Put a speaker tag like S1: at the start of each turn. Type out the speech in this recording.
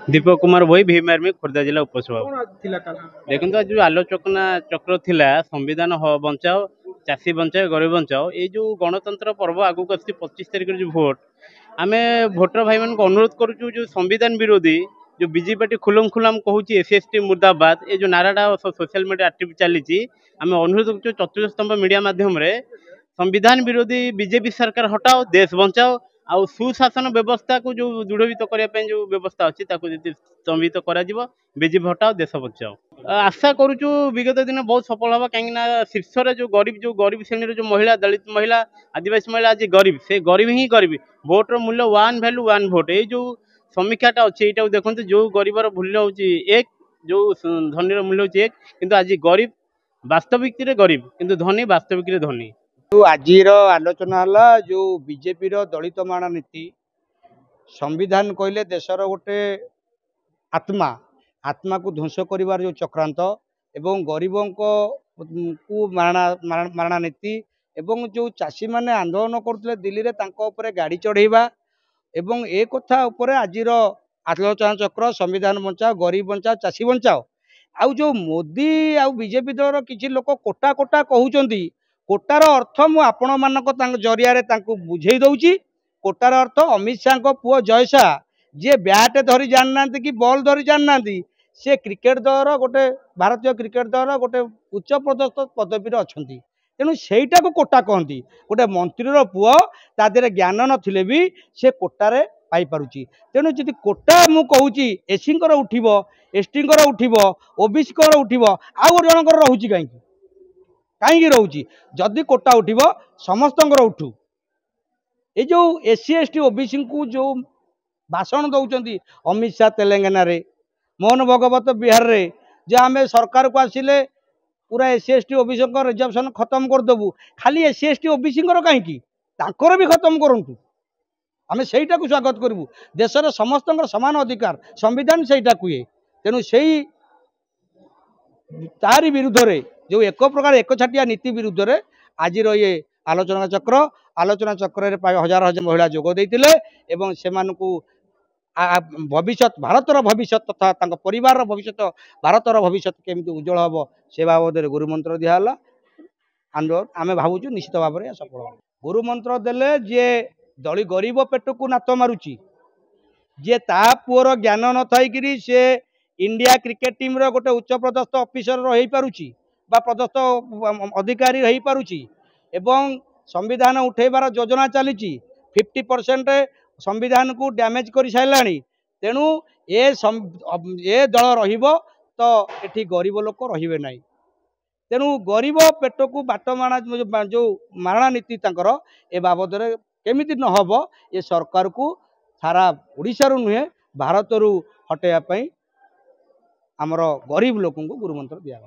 S1: दीपक कुमार भोई Bhim army Khordha जिला उपसभापति।
S2: कौन थिला काला
S1: देखो आज जो आलोचना चक्र थिला संविधान बचाओ चाषी बचाओ गरीब बचाओ ये जो गणतंत्र पर्व आगू आस 25 तारिख जो भोट आम भोटर भाई मान अनुरोध करुचु जो संविधान विरोधी जो बीजेपी पार्टी खुलम खुलाम कहूँ एसएसटी मुर्दाबाद ये जो नाराटा सोशल मीडिया एक्टिव चली आम अनुरोध कर चतुर्थ स्तंभ मीडिया माध्यम संविधान विरोधी बीजेपी सरकार हटाओ देश बचाओ आउ सुशासन व्यवस्था को जो दृढ़ीभूत करने जो व्यवस्था अच्छी स्तंभित बीजेपी हटाओ देश बचाओ। आशा करुचु विगत दिन बहुत सफल हवा कहीं शीर्ष जो गरीब श्रेणी जो महिला दलित महिला आदिवासी महिला आज गरीब से गरीब ही गरीब भोटर मूल्य वन भैल्यू वन भोट ये जो समीक्षाटा अच्छी यहाँ देखते जो गरीबर मूल्य हूँ एक जो धनी मूल्य हूँ एक किंतु आज गरीब वास्तविक गरीब किंतु धनी वास्तविक धनी।
S2: आज आलोचना है जो बीजेपी दलित माण नीति संविधान कहले देशर गोटे आत्मा आत्मा को ध्वंस कर जो चक्रांत एवं गरीबों को मारणा नीति एवं जो चाषी माने आंदोलन करते दिल्ली रे गाड़ी चढ़ेवा एवं ए कथा आज आलोचना चक्र संविधान बचाओ गरीब बचाओ चाषी बचाओ आउ जो मोदी आउ बीजेपी दल किसी लोक कोटा कोटा कहते कोटार अर्थ मु आपण मानक जरिया बुझे दौची कोटार अर्थ अमित शाह पुओ जय शाह जी बैट धरी जाना कि बॉल धरी जाना सी क्रिकेट दल गोटे भारतीय क्रिकेट दल गोटे उच्च पदस्थ पदवी अच्छा तेणु सहीटा को कोटा कहती गोटे मंत्रीर पुओ तादे ज्ञान नथिले भी से कोटारे पाइपारुची तेणु जी कोटा मु कहूँ एसी उठिब एसटी उठिब ओबीसी उठिब आउ गोटे जनकर रोचे कहीं रोचे जदि कोटा उठिब समस्त उठू ये जो एससी एसटी ओबीसी को जो भाषण दौरान अमित शाह तेलंगाना रे मोहन भगवत बिहार रे जे आम सरकार को आसिले पूरा एससी एसटी ओबीसी रिजर्वेशन खत्म करदेबू खाली एससी एसटी ओबीसी कहीं भी खत्म करूँ आम सहीटा को स्वागत करूँ देशर समस्त समान अधिकार संविधान सहीटा कहे तेणु से तारी विरुद्ध रे जो एक प्रकार एक छाटिया नीति विरुद्ध रे आज ये आलोचना चक्र प्राय हजार हजार महिला जोग देते एवं से भविष्य भारतर भविष्य तथा परिवार भविष्य भारतर भविष्य केमी उज्जवल हम से बाबद गुरुमंत्र दिहला आंदोलन आम भावुँ निश्चित भाव में सफल गुरुमंत्र देले जे दली गरीब पेट को नात मारुची जे ता पुअर ज्ञान न थी से इंडिया क्रिकेट टीम रो गोटे उच्च पदस्थ ऑफिसर रही पारुची बा पदस्थ अधिकारी रही पारुची एवं संविधान उठेबार योजना चली 50% संविधान को डैमेज कर सारे तेणु ए दल रहिबो तो एठी गरीब लोक रहिबे नहीं तेणु गरीब पेट को बाट माणा जो मारणा नीति तांकर ए बाबद केमिति न हबो ये सरकार को सारा ओडिशा रु नुहे भारत रु हटेया पई आमर गरीब लोक गुरुमंत्र दिया।